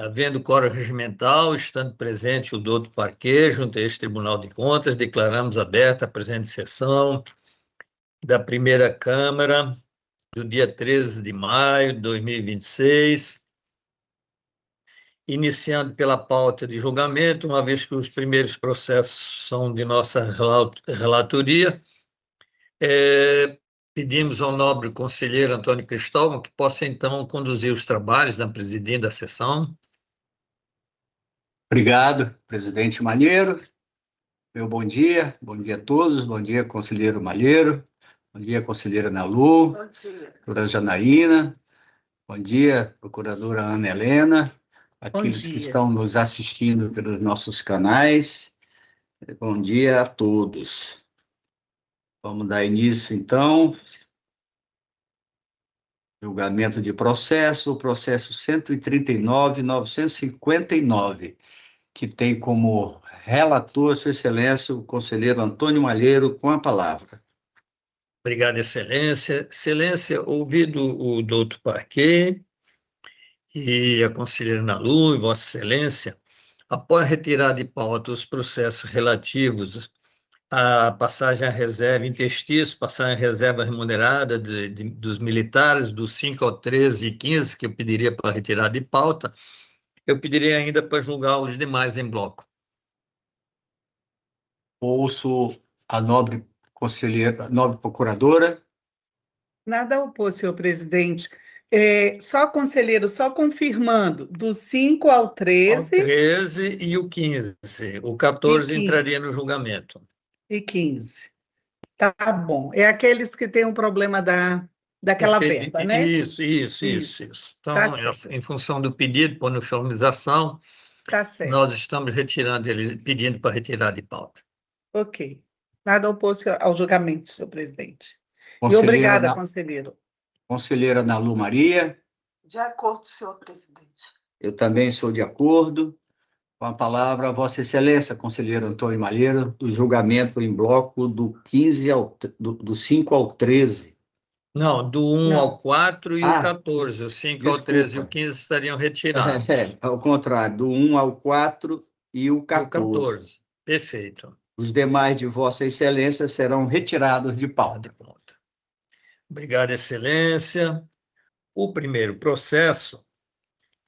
Havendo quórum regimental, estando presente o doutor Parquet, junto a este Tribunal de Contas, declaramos aberta a presente sessão da primeira Câmara do dia 13 de maio de 2026, iniciando pela pauta de julgamento, uma vez que os primeiros processos são de nossa relatoria. Pedimos ao nobre conselheiro Antônio Cristóvão que possa, então, conduzir os trabalhos na presidência da sessão. Obrigado, presidente Malheiro. Meu bom dia a todos, bom dia, conselheiro Malheiro, bom dia, conselheira Nalu, Bom dia. doutora Janaína, bom dia, procuradora Ana Helena, aqueles dia. que estão nos assistindo pelos nossos canais, bom dia a todos. Vamos dar início, então, julgamento de processo, o processo 139.959, que tem como relator, Sua Excelência, o conselheiro Antônio Malheiro, com a palavra. Obrigado, Excelência. Excelência, ouvido o doutor Parquet e a conselheira Nalu, e Vossa Excelência, após retirar de pauta os processos relativos à passagem à reserva interstício, passagem à reserva remunerada dos militares, dos 5 ao 13 e 15, que eu pediria para retirar de pauta, eu pediria ainda para julgar os demais em bloco. Ouço a nobre conselheira, a nobre procuradora. Nada a opor, senhor presidente. Só, conselheiro, só confirmando, do 5 ao Ao 13 13 e o 15. O 14 E 15. entraria no julgamento. e 15. Tá bom. É aqueles que têm um problema daquela Perfeito. verba, né? Isso. Tá Então, certo. em função do pedido por uniformização, Tá certo. nós estamos retirando ele, pedindo para retirar de pauta. Ok. Nada a opor ao julgamento, senhor presidente. E Conselheira obrigada, Na- conselheiro. Conselheira Nalu Maria, De acordo, senhor presidente. eu também sou de acordo. Com a palavra, Vossa Excelência, conselheiro Antônio Malheiro, do julgamento em bloco do 5 ao 13. Não, do 1 Não. ao 4 e o Ah, 14. O 5 ao 13 e o 15 estariam retirados. Ao contrário, do 1 ao 4 e o E o 14. 14. Perfeito. Os demais de Vossa Excelência serão retirados de De pauta. pauta. Obrigado, Excelência. O primeiro processo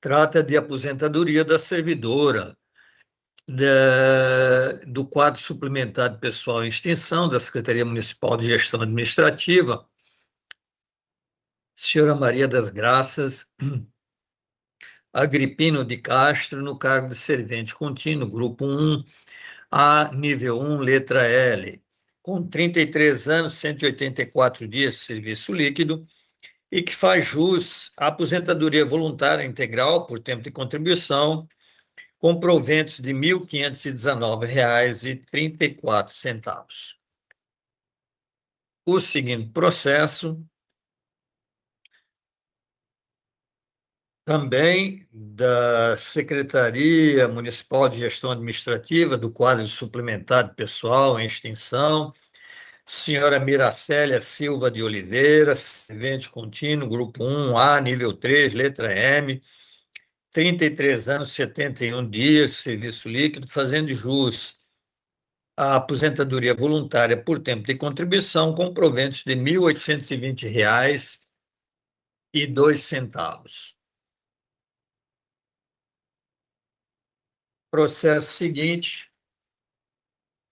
trata de aposentadoria da servidora do quadro suplementar de pessoal em extinção da Secretaria Municipal de Gestão Administrativa, senhora Maria das Graças Agripino de Castro, no cargo de servente contínuo, grupo 1, A, nível 1, letra L, com 33 anos, 184 dias de serviço líquido, e que faz jus à aposentadoria voluntária integral por tempo de contribuição, com proventos de R$ 1.519,34. O seguinte processo, também da Secretaria Municipal de Gestão Administrativa, do quadro suplementar de pessoal em extinção, senhora Miracélia Silva de Oliveira, servente contínuo, grupo 1A, nível 3, letra M, 33 anos, 71 dias, serviço líquido, fazendo jus à aposentadoria voluntária por tempo de contribuição com proventos de R$ 1.820,02. Processo seguinte,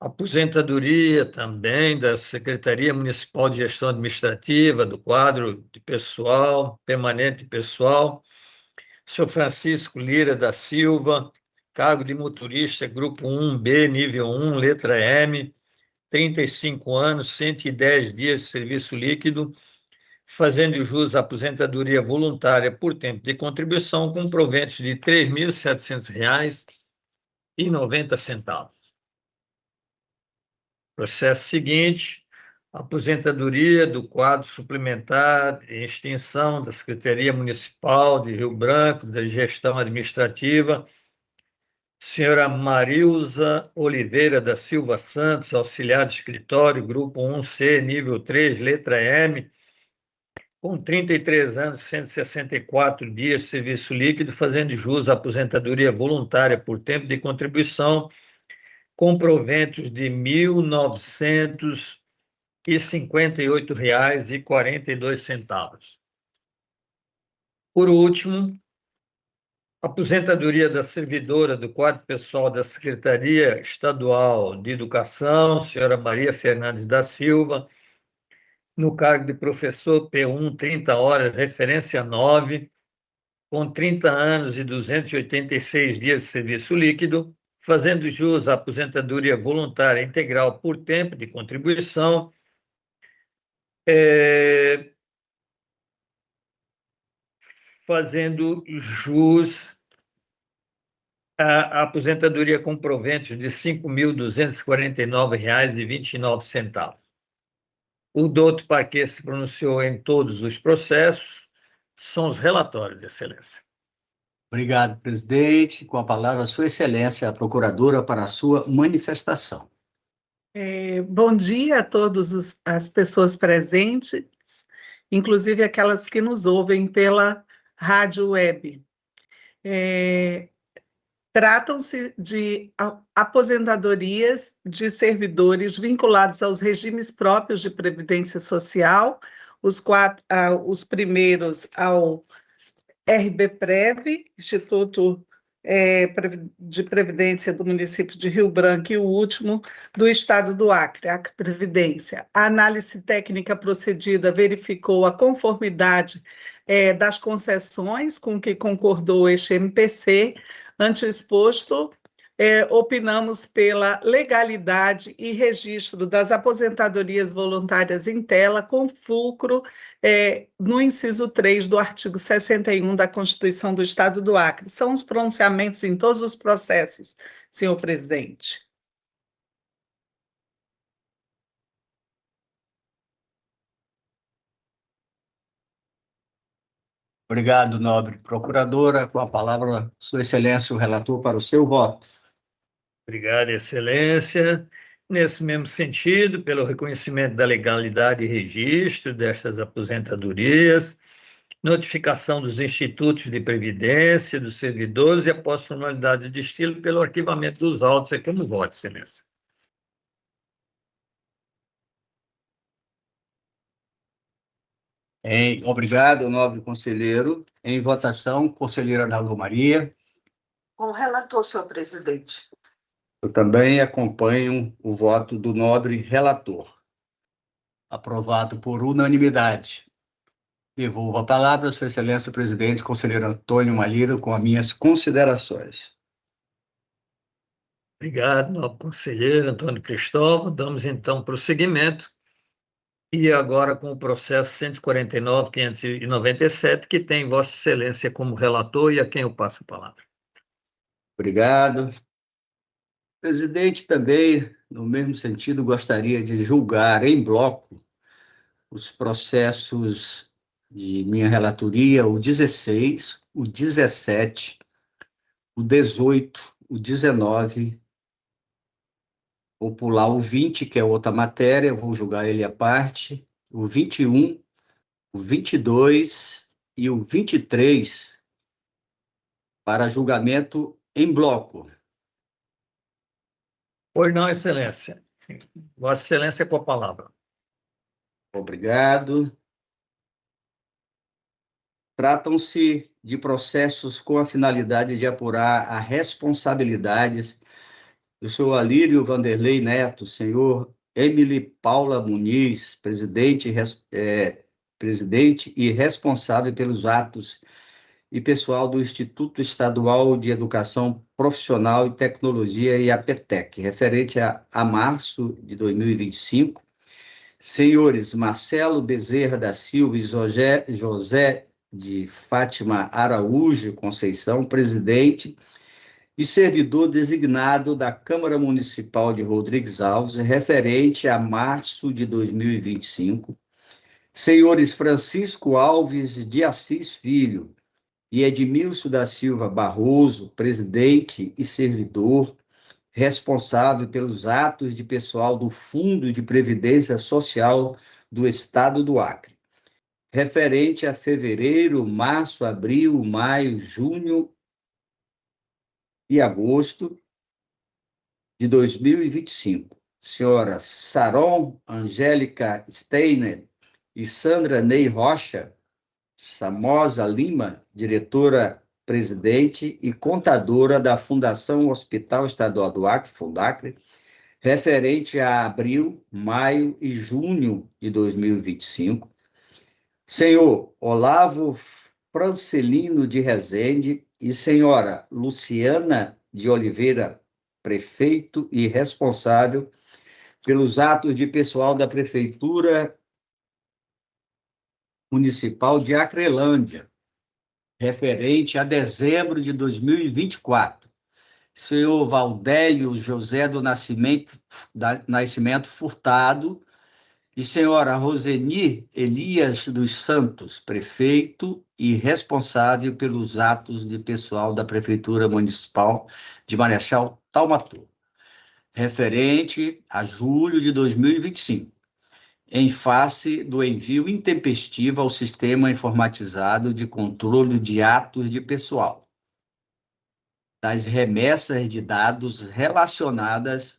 aposentadoria também da Secretaria Municipal de Gestão Administrativa, do quadro de pessoal, permanente pessoal, senhor Francisco Lira da Silva, cargo de motorista, grupo 1B, nível 1, letra M, 35 anos, 110 dias de serviço líquido, fazendo jus à aposentadoria voluntária por tempo de contribuição com proventos de R$ 3.700,90. Processo seguinte, aposentadoria do quadro suplementar em extinção da Secretaria Municipal de Rio Branco, da Gestão Administrativa, senhora Marilza Oliveira da Silva Santos, auxiliar de escritório, grupo 1C, nível 3, letra M, com 33 anos, 164 dias de serviço líquido, fazendo jus à aposentadoria voluntária por tempo de contribuição, com proventos de R$ 1.958,42. Por último, aposentadoria da servidora do quadro pessoal da Secretaria Estadual de Educação, senhora Maria Fernandes da Silva, no cargo de professor P1, 30 horas, referência 9, com 30 anos e 286 dias de serviço líquido, fazendo jus à aposentadoria voluntária integral por tempo de contribuição, fazendo jus à aposentadoria com proventos de R$ 5.249,29. O doutor Paquet se pronunciou em todos os processos. São os relatórios, Excelência. Obrigado, presidente. Com a palavra, Sua Excelência, a procuradora, para a sua manifestação. Bom dia a todas as pessoas presentes, inclusive aquelas que nos ouvem pela rádio web. Tratam-se de aposentadorias de servidores vinculados aos regimes próprios de previdência social, os primeiros ao RBPrev, Instituto de Previdência do município de Rio Branco, e o último do Estado do Acre, Acre Previdência. A análise técnica procedida verificou a conformidade das concessões com que concordou este MPC. Ante o exposto, opinamos pela legalidade e registro das aposentadorias voluntárias em tela, com fulcro no inciso 3 do artigo 61 da Constituição do Estado do Acre. São os pronunciamentos em todos os processos, senhor presidente. Obrigado, nobre procuradora. Com a palavra, Sua Excelência, o relator, para o seu voto. Obrigado, Excelência. Nesse mesmo sentido, pelo reconhecimento da legalidade e registro destas aposentadorias, notificação dos institutos de previdência, dos servidores e após formalidade de estilo pelo arquivamento dos autos. É como voto, Excelência. Obrigado, nobre conselheiro. Em votação, conselheira Ana Lu Maria. Com o relator, senhor presidente. Eu também acompanho o voto do nobre relator. Aprovado por unanimidade. Devolvo a palavra à Sua Excelência, o presidente, conselheiro Antônio Malheiro, com as minhas considerações. Obrigado, nobre conselheiro Antônio Cristóvão. Damos, então, prosseguimento. E agora com o processo 149.597, que tem Vossa Excelência como relator e a quem eu passo a palavra. Obrigado. Presidente, também, no mesmo sentido, gostaria de julgar em bloco os processos de minha relatoria, o 16, o 17, o 18, o 19, vou pular o 20, que é outra matéria, vou julgar ele à parte, o 21, o 22 e o 23 para julgamento em bloco. Pois não, Excelência. Vossa Excelência com a palavra. Obrigado. Tratam-se de processos com a finalidade de apurar as responsabilidades do senhor Alírio Vanderlei Neto, senhor Emily Paula Muniz, presidente e responsável pelos atos e pessoal do Instituto Estadual de Educação Profissional e Tecnologia, IAPTEC, referente a março de 2025, senhores Marcelo Bezerra da Silva e José de Fátima Araújo Conceição, presidente e servidor designado da Câmara Municipal de Rodrigues Alves, referente a março de 2025, senhores Francisco Alves de Assis Filho e Edmilson da Silva Barroso, presidente e servidor, responsável pelos atos de pessoal do Fundo de Previdência Social do Estado do Acre, referente a fevereiro, março, abril, maio, junho e agosto de 2025. Senhora Saron Angélica Steiner e Sandra Ney Rocha Samosa Lima, diretora-presidente e contadora da Fundação Hospital Estadual do Acre, Fundacre, referente a abril, maio e junho de 2025. Senhor Olavo Francelino de Rezende e senhora Luciana de Oliveira, prefeito e responsável pelos atos de pessoal da Prefeitura Municipal de Acrelândia, referente a dezembro de 2024. Senhor Valdélio José do Nascimento Furtado e senhora Roseni Elias dos Santos, prefeito e responsável pelos atos de pessoal da Prefeitura Municipal de Marechal Taumaturgo, referente a julho de 2025, em face do envio intempestivo ao Sistema Informatizado de Controle de Atos de Pessoal, das remessas de dados relacionados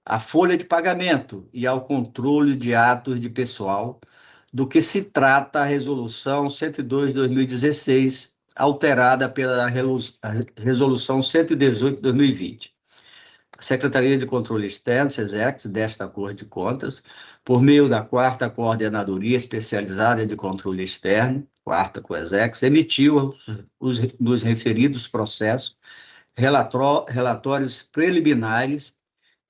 à folha de pagamento e ao controle de atos de pessoal, do que se trata a Resolução 102 de 2016, alterada pela Resolução 118 de 2020. A Secretaria de Controle Externo, SESEX, desta Corte de Contas, por meio da 4ª Coordenadoria Especializada de Controle Externo, 4ª COESEX, emitiu nos referidos processos relatórios preliminares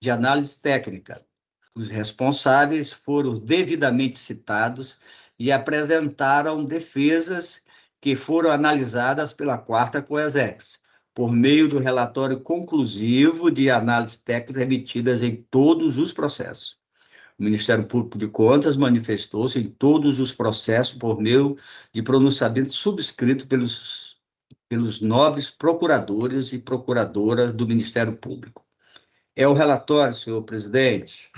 de análise técnica. Os responsáveis foram devidamente citados e apresentaram defesas que foram analisadas pela 4ª COESEX, por meio do relatório conclusivo de análise técnica emitidas em todos os processos. O Ministério Público de Contas manifestou-se em todos os processos por meio de pronunciamento subscrito pelos nobres procuradores e procuradoras do Ministério Público. É o relatório, senhor presidente.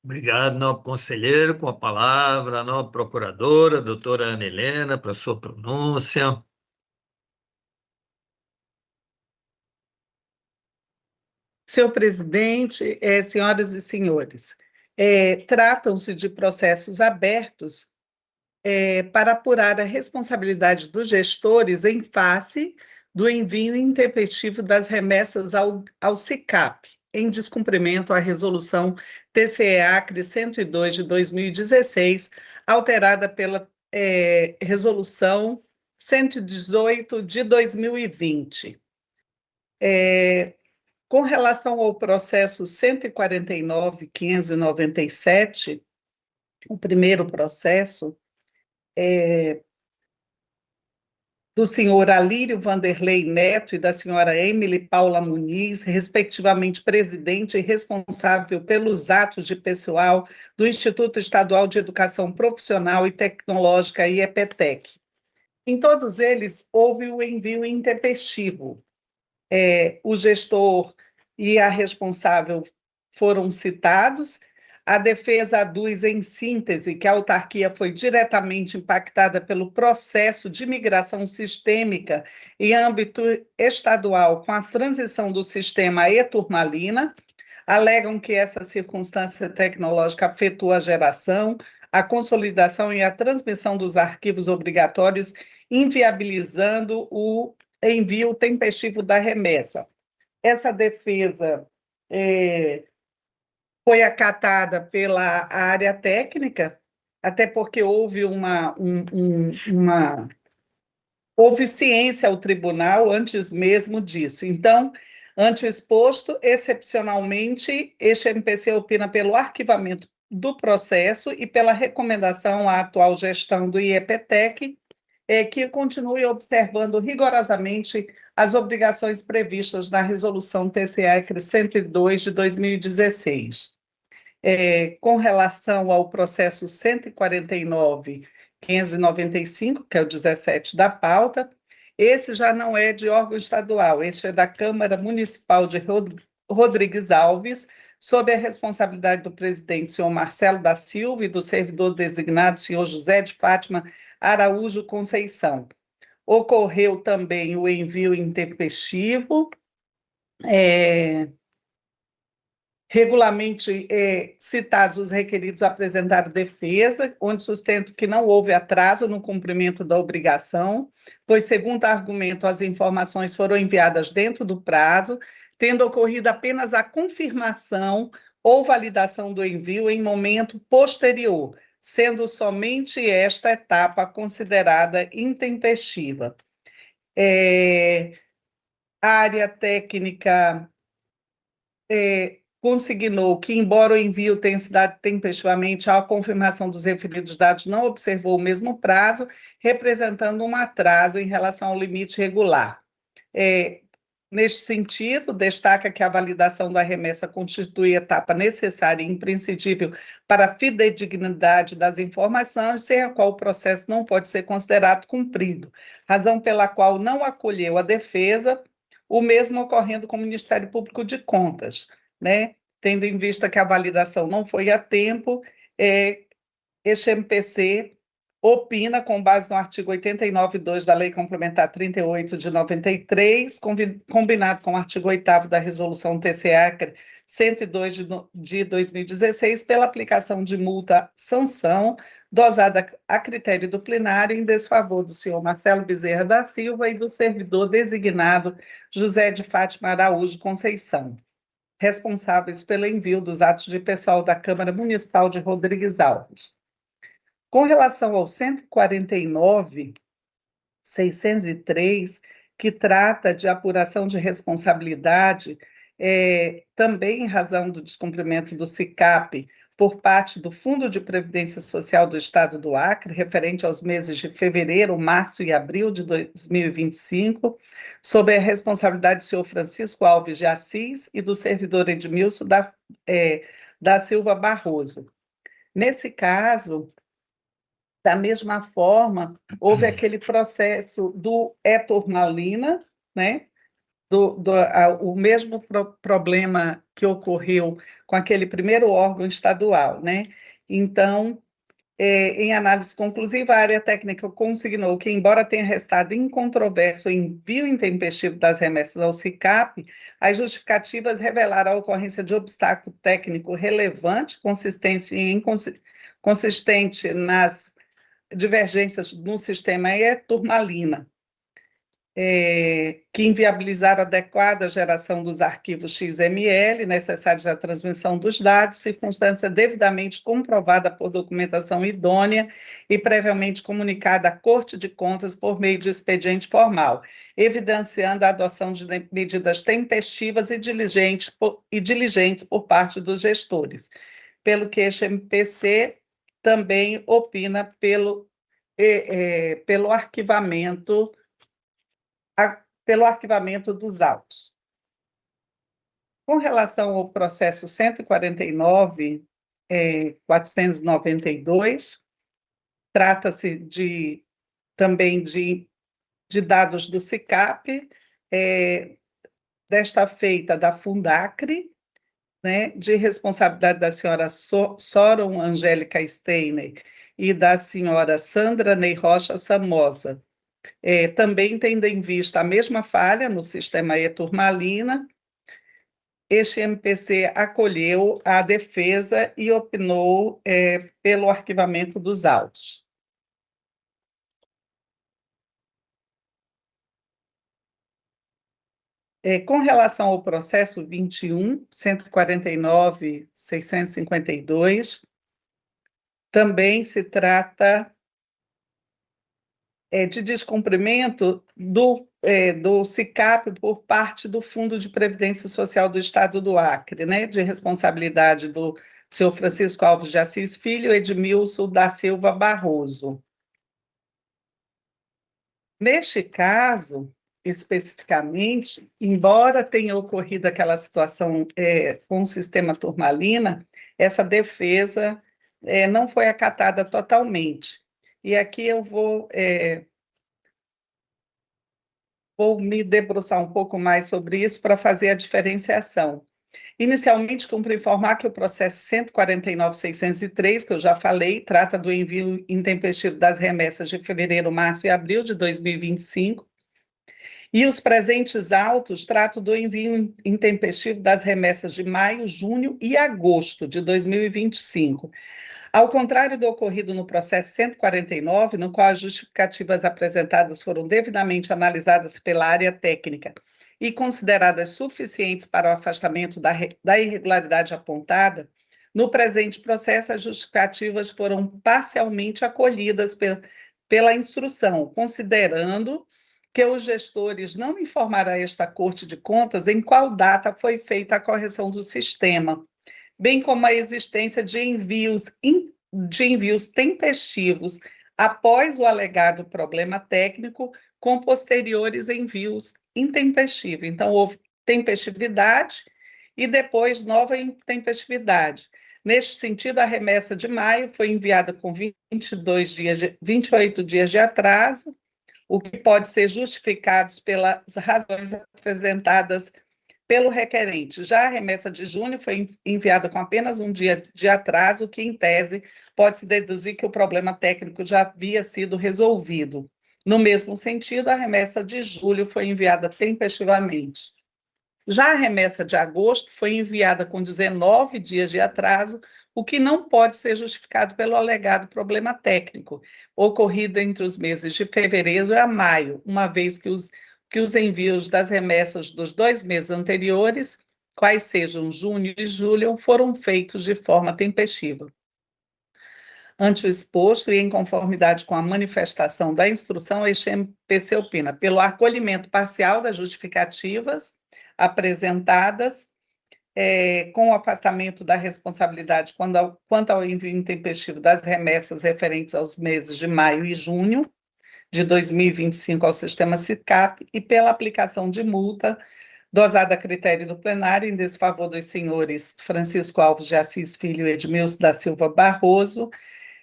Obrigado, nobre conselheiro. Com a palavra, a nobre procuradora, doutora Ana Helena, para a sua pronúncia. Senhor presidente, senhoras e senhores, tratam-se de processos abertos para apurar a responsabilidade dos gestores em face do envio intempestivo das remessas ao SICAP, em descumprimento à Resolução TCE-Acre 102 de 2016, alterada pela Resolução 118 de 2020. Com relação ao processo 149.597, o primeiro processo, do senhor Alírio Vanderlei Neto e da senhora Emily Paula Muniz, respectivamente presidente e responsável pelos atos de pessoal do Instituto Estadual de Educação Profissional e Tecnológica, IEPTEC. Em todos eles, houve o envio intempestivo. O gestor e a responsável foram citados. A defesa aduz, em síntese, que a autarquia foi diretamente impactada pelo processo de migração sistêmica em âmbito estadual com a transição do sistema e-turmalina. Alegam que essa circunstância tecnológica afetou a geração, a consolidação e a transmissão dos arquivos obrigatórios, inviabilizando o envio tempestivo da remessa. Essa defesa foi acatada pela área técnica, até porque houve houve ciência ao tribunal antes mesmo disso. Então, ante o exposto, excepcionalmente, este MPC opina pelo arquivamento do processo e pela recomendação à atual gestão do IEPTEC, que continue observando rigorosamente as obrigações previstas na Resolução TCE-Acre 102 de 2016. Com relação ao processo 149.595, que é o 17 da pauta, esse já não é de órgão estadual, este é da Câmara Municipal de Rodrigues Alves, sob a responsabilidade do presidente, senhor Marcelo da Silva, e do servidor designado, senhor José de Fátima Araújo Conceição. Ocorreu também o envio intempestivo, regularmente citados os requeridos apresentaram defesa, onde sustento que não houve atraso no cumprimento da obrigação, pois, segundo argumento, as informações foram enviadas dentro do prazo, tendo ocorrido apenas a confirmação ou validação do envio em momento posterior, sendo somente esta etapa considerada intempestiva. A área técnica consignou que, embora o envio tenha se dado tempestivamente, a confirmação dos referidos dados não observou o mesmo prazo, representando um atraso em relação ao limite regular. Neste sentido, destaca que a validação da remessa constitui etapa necessária e imprescindível para a fidedignidade das informações, sem a qual o processo não pode ser considerado cumprido, razão pela qual não acolheu a defesa, o mesmo ocorrendo com o Ministério Público de Contas, né? Tendo em vista que a validação não foi a tempo, este MPC opina, com base no artigo 89.2 da Lei Complementar 38 de 93, combinado com o artigo 8º da Resolução TCE 102 de 2016, pela aplicação de multa-sanção dosada a critério do plenário em desfavor do senhor Marcelo Bezerra da Silva e do servidor designado José de Fátima Araújo Conceição, responsáveis pelo envio dos atos de pessoal da Câmara Municipal de Rodrigues Alves. Com relação ao 149.603, que trata de apuração de responsabilidade, também em razão do descumprimento do SICAP por parte do Fundo de Previdência Social do Estado do Acre, referente aos meses de fevereiro, março e abril de 2025, sob a responsabilidade do senhor Francisco Alves de Assis e do servidor Edmilson da Silva Barroso. Nesse caso, da mesma forma, houve aquele processo do Turmalina, né? O mesmo problema que ocorreu com aquele primeiro órgão estadual, né? Então, em análise conclusiva, a área técnica consignou que, embora tenha restado incontroverso o envio intempestivo das remessas ao SICAP, as justificativas revelaram a ocorrência de obstáculo técnico relevante, consistente nas divergências no sistema Turmalina, que inviabilizaram a adequada geração dos arquivos XML necessários à transmissão dos dados, circunstância devidamente comprovada por documentação idônea e previamente comunicada à Corte de Contas por meio de expediente formal, evidenciando a adoção de medidas tempestivas e diligentes por parte dos gestores, pelo que este MPC também opina pelo arquivamento dos autos. Com relação ao processo 149.492, trata-se também de dados do SICAP, desta feita da Fundacre, né, de responsabilidade da senhora Soron Angélica Steiner e da senhora Sandra Ney Rocha Samosa, também tendo em vista a mesma falha no sistema Turmalina, este MPC acolheu a defesa e opinou pelo arquivamento dos autos. Com relação ao processo 21.149.652, também se trata de descumprimento do SICAP por parte do Fundo de Previdência Social do Estado do Acre, né, de responsabilidade do senhor Francisco Alves de Assis Filho e Edmilson da Silva Barroso. Neste caso, especificamente, embora tenha ocorrido aquela situação com o sistema Turmalina, essa defesa não foi acatada totalmente. E aqui eu vou me debruçar um pouco mais sobre isso para fazer a diferenciação. Inicialmente, cumpre informar que o processo 149.603, que eu já falei, trata do envio intempestivo das remessas de fevereiro, março e abril de 2025, e os presentes autos tratam do envio intempestivo das remessas de maio, junho e agosto de 2025. Ao contrário do ocorrido no processo 149, no qual as justificativas apresentadas foram devidamente analisadas pela área técnica e consideradas suficientes para o afastamento da irregularidade apontada, no presente processo as justificativas foram parcialmente acolhidas pela instrução, considerando que os gestores não informaram a esta Corte de Contas em qual data foi feita a correção do sistema, bem como a existência de envios tempestivos após o alegado problema técnico, com posteriores envios intempestivos. Então, houve tempestividade e depois nova intempestividade. Neste sentido, a remessa de maio foi enviada com 28 dias de atraso, o que pode ser justificado pelas razões apresentadas pelo requerente. Já a remessa de junho foi enviada com apenas um dia de atraso, que, em tese, pode-se deduzir que o problema técnico já havia sido resolvido. No mesmo sentido, a remessa de julho foi enviada tempestivamente. Já a remessa de agosto foi enviada com 19 dias de atraso, o que não pode ser justificado pelo alegado problema técnico, ocorrido entre os meses de fevereiro a maio, uma vez que os envios das remessas dos 2 meses anteriores, quais sejam junho e julho, foram feitos de forma tempestiva. Ante o exposto e em conformidade com a manifestação da instrução, este MPC opina pelo acolhimento parcial das justificativas apresentadas, com o afastamento da responsabilidade quanto ao envio intempestivo das remessas referentes aos meses de maio e junho de 2025 ao sistema SICAP e pela aplicação de multa dosada a critério do plenário em desfavor dos senhores Francisco Alves de Assis Filho e Edmilson da Silva Barroso,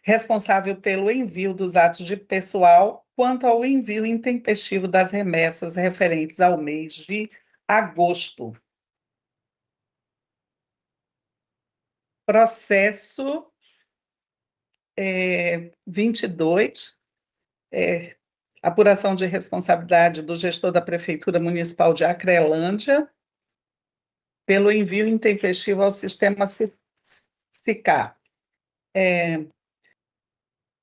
responsável pelo envio dos atos de pessoal, quanto ao envio intempestivo das remessas referentes ao mês de agosto. Processo 22, apuração de responsabilidade do gestor da Prefeitura Municipal de Acrelândia, pelo envio intempestivo ao sistema SICAP.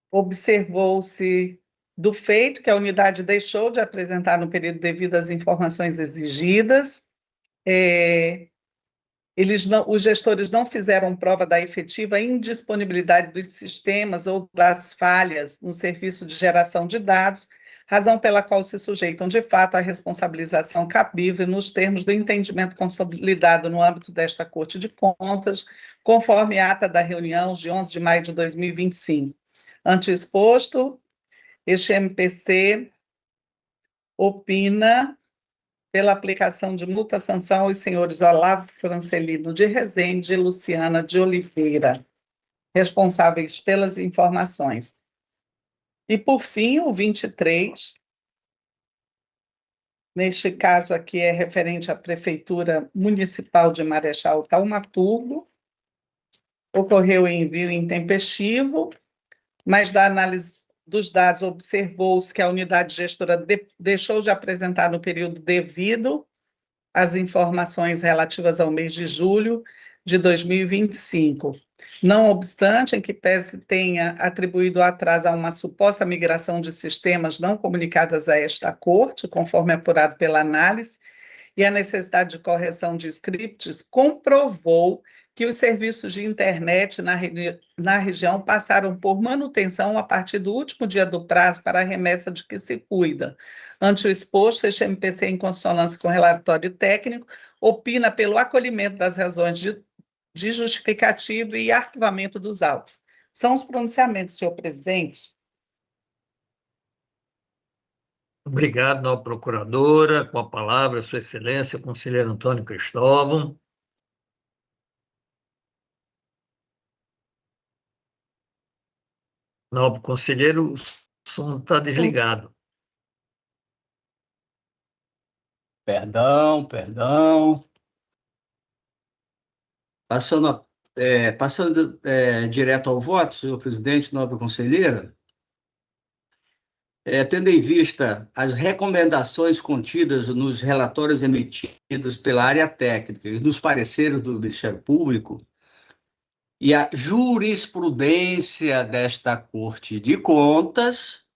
Observou-se do feito que a unidade deixou de apresentar no período devido as informações exigidas, os gestores não fizeram prova da efetiva indisponibilidade dos sistemas ou das falhas no serviço de geração de dados, razão pela qual se sujeitam, de fato, à responsabilização cabível nos termos do entendimento consolidado no âmbito desta Corte de Contas, conforme a ata da reunião de 11 de maio de 2025. Ante o exposto, este MPC opina pela aplicação de multa-sanção aos senhores Olavo Francelino de Rezende e Luciana de Oliveira, responsáveis pelas informações. E, por fim, o 23, neste caso aqui é referente à Prefeitura Municipal de Marechal Thaumaturgo, ocorreu envio intempestivo, mas da análise dos dados observou-se que a unidade gestora deixou de apresentar no período devido as informações relativas ao mês de julho de 2025. Não obstante, em que pese tenha atribuído atraso a uma suposta migração de sistemas não comunicadas a esta Corte, conforme apurado pela análise, e a necessidade de correção de scripts, comprovou que os serviços de internet na região passaram por manutenção a partir do último dia do prazo para a remessa de que se cuida. Ante o exposto, este MPC, em consonância com o relatório técnico, opina pelo acolhimento das razões de justificativo e arquivamento dos autos. São os pronunciamentos, senhor presidente. Obrigado, nova procuradora. Com a palavra, Sua Excelência, conselheiro Antônio Cristóvão. Novo conselheiro, o som está desligado. Perdão. Passando direto ao voto, senhor presidente, nobre conselheira, tendo em vista as recomendações contidas nos relatórios emitidos pela área técnica e nos pareceres do Ministério Público, e a jurisprudência desta Corte de Contas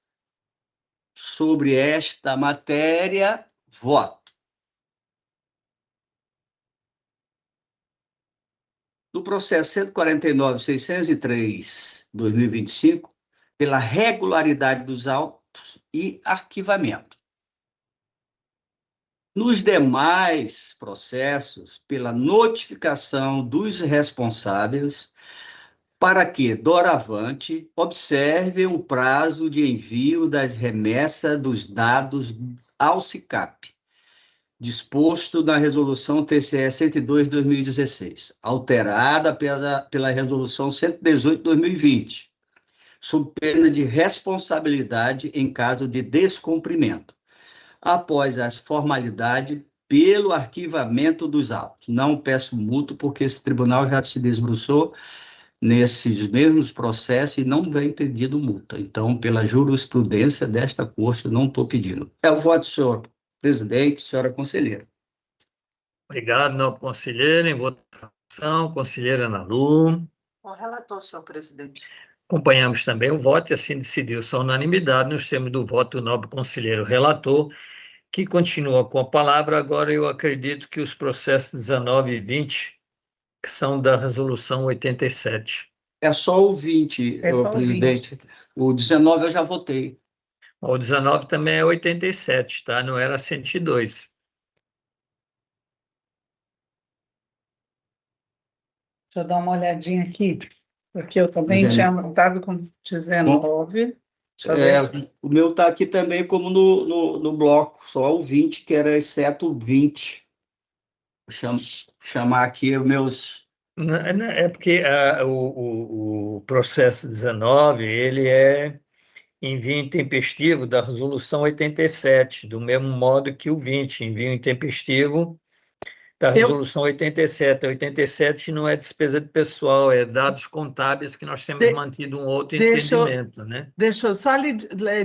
sobre esta matéria, voto. No processo 149.603/2025, pela regularidade dos autos e arquivamento. Nos demais processos, pela notificação dos responsáveis para que, doravante, observem o prazo de envio das remessas dos dados ao SICAP, disposto na Resolução TCE 102/2016, alterada pela Resolução 118/2020, sob pena de responsabilidade em caso de descumprimento, após as formalidades pelo arquivamento dos autos. Não peço multa, porque esse tribunal já se desbruçou nesses mesmos processos e não vem pedindo multa. Então, pela jurisprudência desta Corte, não estou pedindo. É o voto, senhor presidente, senhora conselheira. Obrigado, nobre conselheiro. Em votação, conselheira Ana Lu. Com o relator, senhor presidente. Acompanhamos também o voto e assim decidiu-se a unanimidade nos termos do voto do nobre conselheiro relator, que continua com a palavra. Agora, eu acredito que os processos 19 e 20, que são da Resolução 87. É só o 20, É só o presidente. O 19 eu já votei. O 19 também é 87, tá? Não era 102. Deixa eu dar uma olhadinha aqui, porque eu também 19. tinha anotado com 19. Deixa eu ver. O meu está aqui também como no bloco, só o 20, que era exceto o 20. Chamar aqui os meus... É porque o processo 19, ele é envio intempestivo da Resolução 87, do mesmo modo que o 20, envio intempestivo da Resolução 87. A 87 não é despesa de pessoal, é dados contábeis que nós temos mantido um outro entendimento, né? Deixa eu só lhe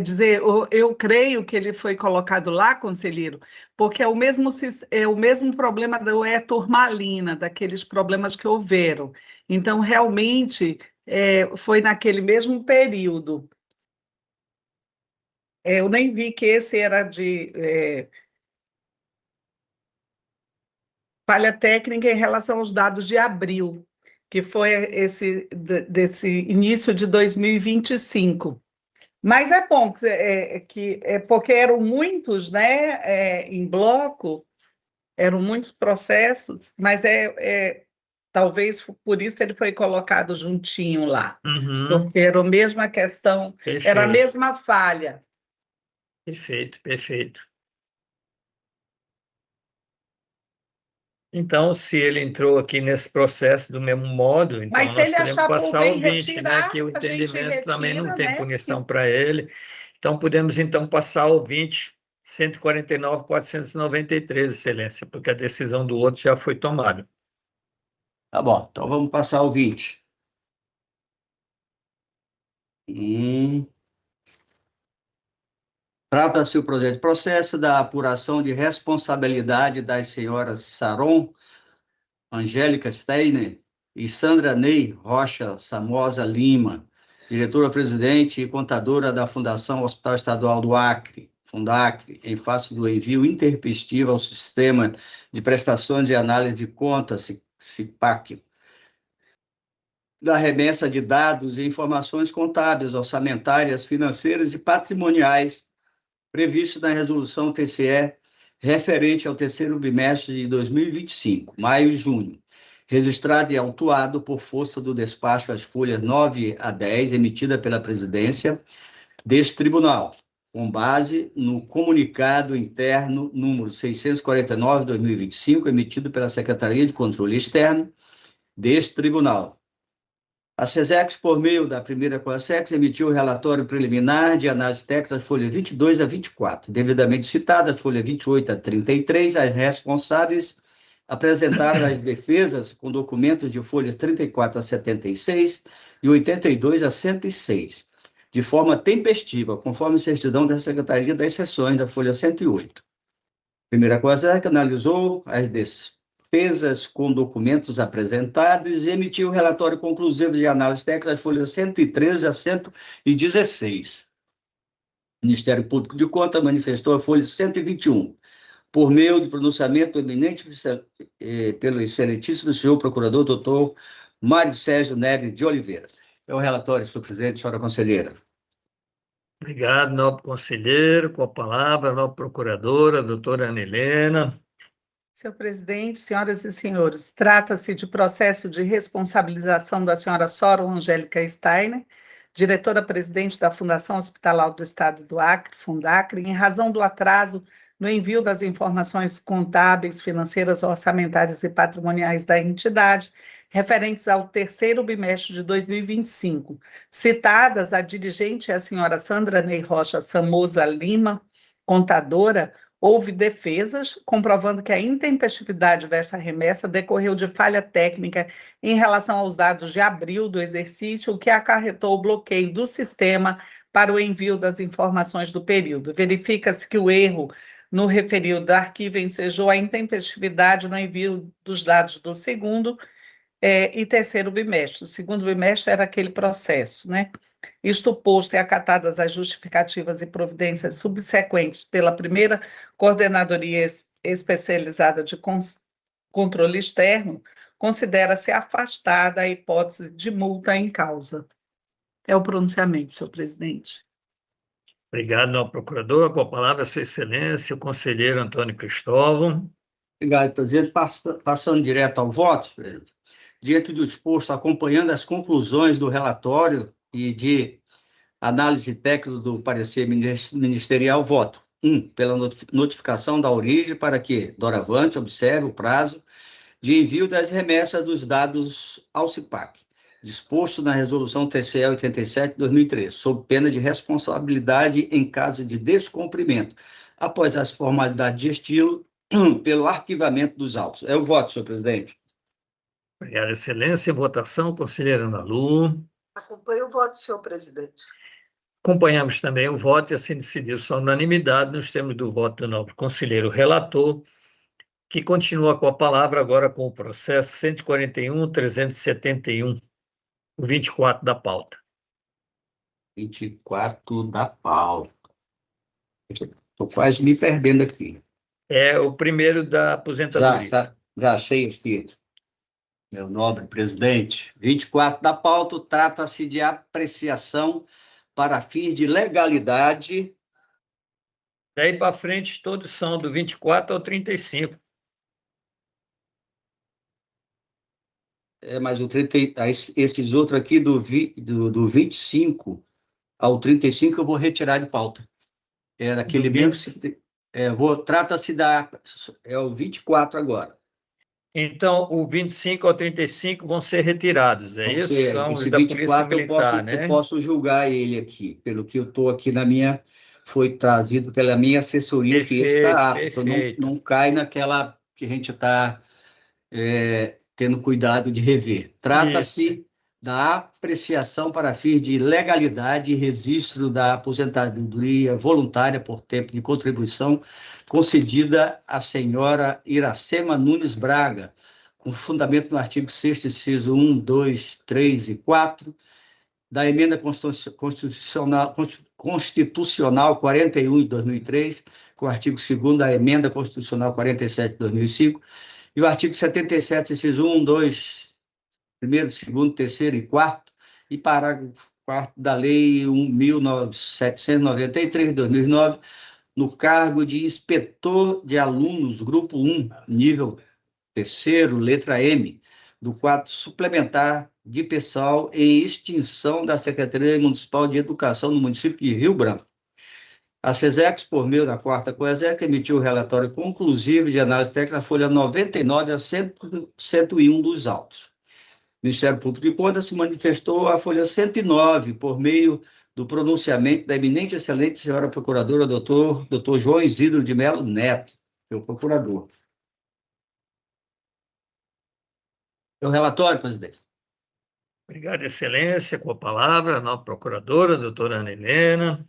dizer, eu creio que ele foi colocado lá, conselheiro, porque é o mesmo problema da turmalina, daqueles problemas que houveram. Então, realmente, foi naquele mesmo período. Eu nem vi que esse era de falha técnica em relação aos dados de abril, que foi desse início de 2025. Mas é bom porque eram muitos, né, em bloco, eram muitos processos, mas talvez por isso ele foi colocado juntinho lá, porque era a mesma questão, era a mesma falha. Perfeito, perfeito. Então, se ele entrou aqui nesse processo do mesmo modo, então Mas nós ele podemos achar por passar bem o 20, né? retirar, Que o a gente entendimento também não retira, tem né? punição para ele. Então, podemos então passar o 20, 149.493, Excelência, porque a decisão do outro já foi tomada. Tá bom, então vamos passar o 20. Trata-se o projeto de processo da apuração de responsabilidade das senhoras Saron, Angélica Steiner e Sandra Ney Rocha Samosa Lima, diretora-presidente e contadora da Fundação Hospital Estadual do Acre, Fundacre, em face do envio intempestivo ao Sistema de Prestações e Análise de Contas, SIPAC, da remessa de dados e informações contábeis, orçamentárias, financeiras e patrimoniais previsto na Resolução TCE referente ao terceiro bimestre de 2025, maio e junho, registrado e autuado por força do despacho às folhas 9 a 10, emitida pela presidência deste tribunal, com base no comunicado interno número 649/2025, emitido pela Secretaria de Controle Externo deste tribunal. A SESEX, por meio da primeira COASEX, emitiu o relatório preliminar de análise técnica das folhas 22 a 24, devidamente citadas, folha 28 a 33, as responsáveis apresentaram as defesas com documentos de folhas 34 a 76 e 82 a 106, de forma tempestiva, conforme certidão da Secretaria das Seções da folha 108. Primeira COASEC analisou as defesas com documentos apresentados e emitiu o relatório conclusivo de análise técnica das folhas 113 a 116. O Ministério Público de Contas manifestou a folha 121, por meio de pronunciamento eminente pelo excelentíssimo senhor procurador, doutor Mário Sérgio Negri de Oliveira. É o relatório, senhor presidente, senhora conselheira. Obrigado, nobre conselheiro. Com a palavra, a nobre procuradora, doutora Ana Helena. Senhor presidente, senhoras e senhores, trata-se de processo de responsabilização da senhora Sora Angélica Steiner, diretora-presidente da Fundação Hospitalar do Estado do Acre, Fundacre, em razão do atraso no envio das informações contábeis, financeiras, orçamentárias e patrimoniais da entidade, referentes ao terceiro bimestre de 2025. Citadas, a dirigente é a senhora Sandra Ney Rocha Samosa Lima, contadora. Houve defesas, comprovando que a intempestividade dessa remessa decorreu de falha técnica em relação aos dados de abril do exercício, o que acarretou o bloqueio do sistema para o envio das informações do período. Verifica-se que o erro no referido arquivo ensejou a intempestividade no envio dos dados do segundo e terceiro bimestre. O segundo bimestre era aquele processo, né? Isto posto e acatadas as justificativas e providências subsequentes pela primeira Coordenadoria Especializada de Controle Externo, considera-se afastada a hipótese de multa em causa. É o pronunciamento, senhor presidente. Obrigado, nobre procurador. Com a palavra, sua excelência, o conselheiro Antônio Cristóvão. Obrigado, presidente. Passando direto ao voto, presidente. Diante do exposto, acompanhando as conclusões do relatório e de análise técnica do parecer ministerial, voto. 1. Pela notificação da origem para que, doravante, observe o prazo de envio das remessas dos dados ao CIPAC, disposto na Resolução TCE 87 de 2013, sob pena de responsabilidade em caso de descumprimento, após as formalidades de estilo, pelo arquivamento dos autos. É o voto, senhor presidente. Obrigado, excelência. Em votação, conselheira Ana Lu. Acompanho o voto, senhor presidente. Acompanhamos também o voto e assim decidiu-se a unanimidade nos termos do voto do nobre conselheiro relator, que continua com a palavra agora com o processo 141.371, o 24 da pauta. 24 da pauta. Estou quase me perdendo aqui. É o primeiro da aposentadoria. Já achei aqui, meu nobre presidente. 24 da pauta trata-se de apreciação para fins de legalidade. Daí para frente, todos são do 24 ao 35. Mas o 30, esses outros aqui do 25 ao 35 eu vou retirar de pauta. É daquele mesmo. Trata-se é o 24 agora. Então, o 25 ao 35 vão ser retirados, é isso? São os da Polícia Militar, né? Eu posso julgar ele aqui, pelo que eu estou aqui na minha, foi trazido pela minha assessoria, Perfeito, que está apto, perfeito. não cai naquela que a gente está tendo cuidado de rever. Trata-se da apreciação para fins de legalidade e registro da aposentadoria voluntária por tempo de contribuição concedida à senhora Iracema Nunes Braga, com fundamento no artigo 6º, inciso 1, 2, 3 e 4, da Emenda Constitucional 41 de 2003, com o artigo 2º da Emenda Constitucional 47 de 2005, e o artigo 77, inciso 1, 2, 1º, 2º, 3º e 4º, e parágrafo 4º da Lei 1.793 de 2009, no cargo de inspetor de alunos, grupo 1, nível 3º, letra M, do quadro suplementar de pessoal em extinção da Secretaria Municipal de Educação no município de Rio Branco. A SESEX, por meio da 4ª COESEC, emitiu o relatório conclusivo de análise técnica na folha 99 a 101 dos autos. O Ministério Público de Contas se manifestou a folha 109, por meio do pronunciamento da eminente e excelente senhora procuradora, doutor João Isidro de Melo Neto, meu procurador. O relatório, presidente. Obrigado, Excelência. Com a palavra, a nova procuradora, doutora Ana Helena.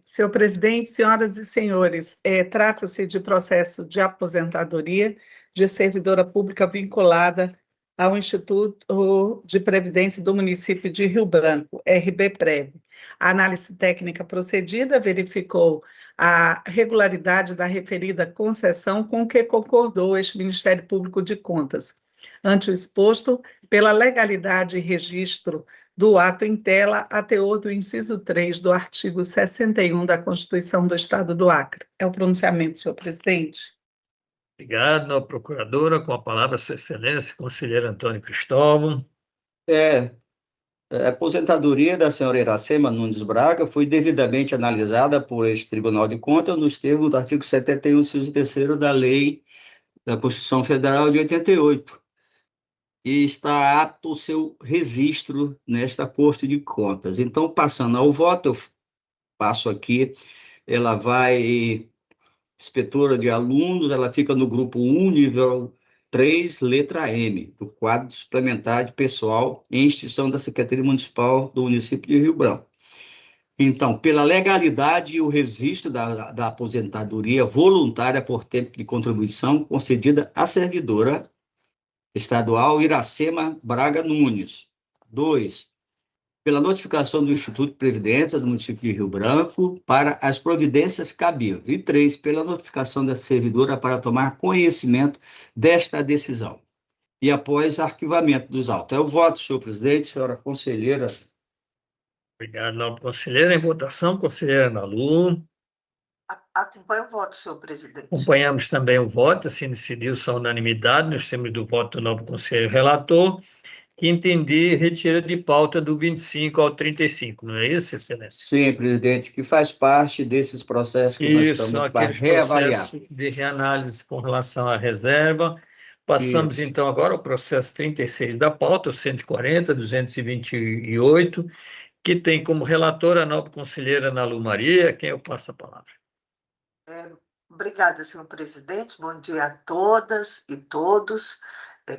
Senhor presidente, senhoras e senhores, trata-se de processo de aposentadoria de servidora pública vinculada ao Instituto de Previdência do município de Rio Branco, RBPrev. A análise técnica procedida verificou a regularidade da referida concessão com que concordou este Ministério Público de Contas. Ante o exposto, pela legalidade e registro do ato em tela, a teor do inciso 3 do artigo 61 da Constituição do Estado do Acre. É o pronunciamento, senhor presidente. Obrigado, nova procuradora. Com a palavra, Sua Excelência, conselheiro Antônio Cristóvão. A aposentadoria da senhora Iracema Nunes Braga foi devidamente analisada por este Tribunal de Contas nos termos do artigo 71, inciso 3º da Lei da Constituição Federal de 88. E está apto o seu registro nesta Corte de Contas. Então, passando ao voto, eu passo aqui, ela vai, inspetora de alunos, ela fica no grupo 1, nível 3, letra M, do quadro suplementar de pessoal em extinção da Secretaria Municipal do município de Rio Branco. Então, pela legalidade e o registro da aposentadoria voluntária por tempo de contribuição concedida à servidora estadual Iracema Braga Nunes. 2. Pela notificação do Instituto de Previdência do município de Rio Branco para as providências cabíveis. E 3. Pela notificação da servidora para tomar conhecimento desta decisão. E após arquivamento dos autos. É o voto, senhor presidente, senhora conselheira. Obrigado, nova conselheira. Em votação, conselheira Ana Lu. Acompanho o voto, senhor presidente. Acompanhamos também o voto, assim decidiu-se a unanimidade, nos termos do voto do novo conselheiro relator, que entendi retira de pauta do 25 ao 35, não é isso, Excelência? Sim, presidente, que faz parte desses processos que nós Isso, são estamos para aqueles reavaliar. processos de reanálise com relação à reserva. Passamos, Isso. então, agora ao processo 36 da pauta, o 140, 228, que tem como relatora a nova conselheira Ana Lu Maria, a quem eu passo a palavra. Obrigada, senhor presidente. Bom dia a todas e todos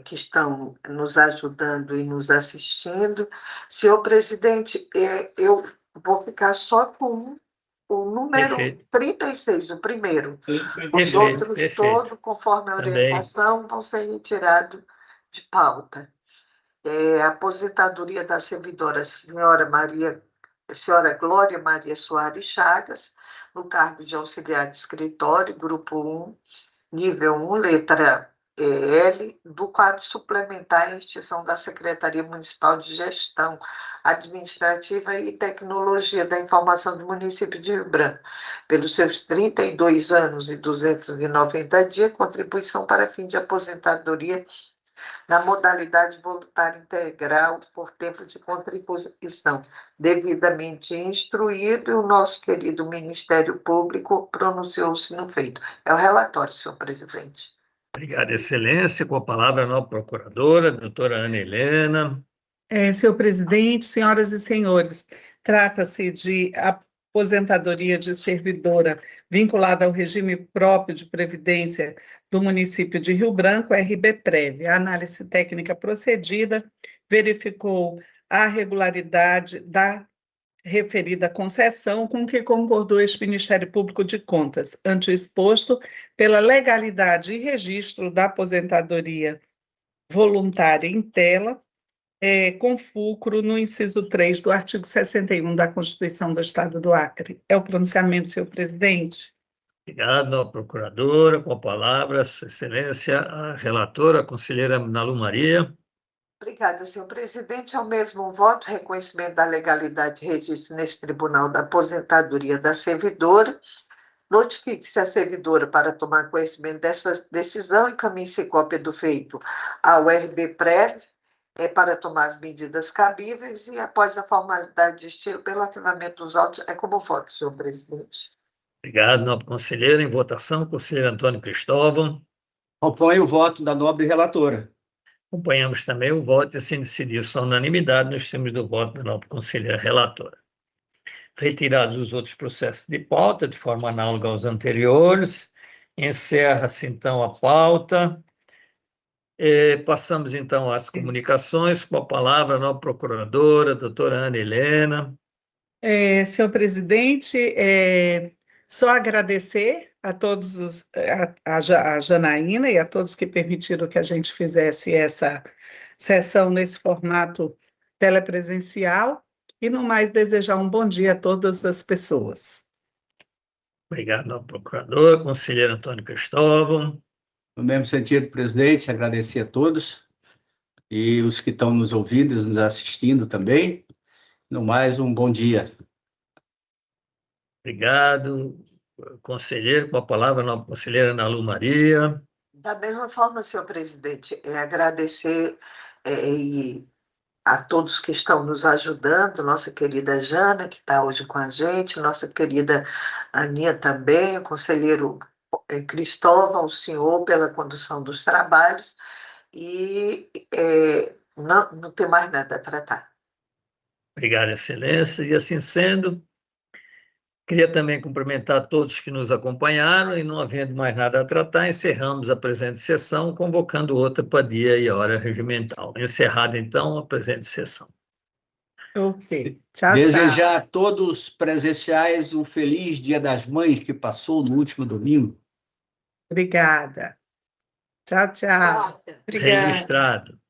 que estão nos ajudando e nos assistindo. Senhor presidente, eu vou ficar só com o número Perfeito. 36, o primeiro. Os Perfeito, outros perfeito. todos, conforme a Também. orientação, vão ser retirados de pauta. A aposentadoria da servidora senhora Glória Maria Soares Chagas, no cargo de auxiliar de escritório, grupo 1, nível 1, letra L, do quadro suplementar em extinção da Secretaria Municipal de Gestão Administrativa e Tecnologia da Informação do município de Rio Branco, pelos seus 32 anos e 290 dias, contribuição para fim de aposentadoria na modalidade voluntária integral por tempo de contribuição, devidamente instruído, e o nosso querido Ministério Público pronunciou-se no feito. É o relatório, senhor presidente. Obrigado, Excelência. Com a palavra a nova procuradora, doutora Ana Helena. Senhor presidente, senhoras e senhores, trata-se de aposentadoria de servidora vinculada ao regime próprio de previdência do município de Rio Branco, RBPrev. A análise técnica procedida verificou a regularidade da referida concessão com que concordou este Ministério Público de Contas, ante o exposto, pela legalidade e registro da aposentadoria voluntária em tela, com fulcro no inciso 3 do artigo 61 da Constituição do Estado do Acre. É o pronunciamento, senhor presidente. Obrigado, nova procuradora. Com a palavra, Sua Excelência, a relatora, a conselheira Ana Lu Maria. Obrigada, senhor presidente. Ao mesmo voto, reconhecimento da legalidade de registro nesse Tribunal da Aposentadoria da servidora. Notifique-se a servidora para tomar conhecimento dessa decisão e encaminhe-se cópia do feito ao RBPrev, para tomar as medidas cabíveis e, após a formalidade de estilo, pelo arquivamento dos autos, como voto, senhor presidente. Obrigado, nova conselheira. Em votação, conselheiro Antônio Cristóvão. Acompanho o voto da nobre relatora. Acompanhamos também o voto e assim decidiu-se a unanimidade nos termos do voto da nova conselheira relatora. Retirados os outros processos de pauta, de forma análoga aos anteriores, encerra-se então a pauta Passamos, então, às comunicações, com a palavra a nova procuradora, doutora Ana Helena. Senhor presidente, só agradecer a todos a Janaína e a todos que permitiram que a gente fizesse essa sessão nesse formato telepresencial, e no mais desejar um bom dia a todas as pessoas. Obrigado ao procurador, conselheiro Antônio Cristóvão. No mesmo sentido, presidente, agradecer a todos e os que estão nos ouvindo, nos assistindo também. No mais, um bom dia. Obrigado, conselheiro. Com a palavra, a nova conselheira Ana Lu Maria. Da mesma forma, senhor presidente, agradecer a todos que estão nos ajudando, nossa querida Jana, que está hoje com a gente, nossa querida Aninha também, o conselheiro Cristóvão, o senhor, pela condução dos trabalhos, e não tem mais nada a tratar. Obrigado, excelência. E assim sendo, queria também cumprimentar todos que nos acompanharam e, não havendo mais nada a tratar, encerramos a presente sessão, convocando outra para dia e hora regimental. Encerrada, então, a presente sessão. Ok. Tchau, Desejar tchau. a todos presenciais um feliz Dia das Mães que passou no último domingo. Obrigada. Tchau, tchau. Obrigada. Obrigada. Registrado.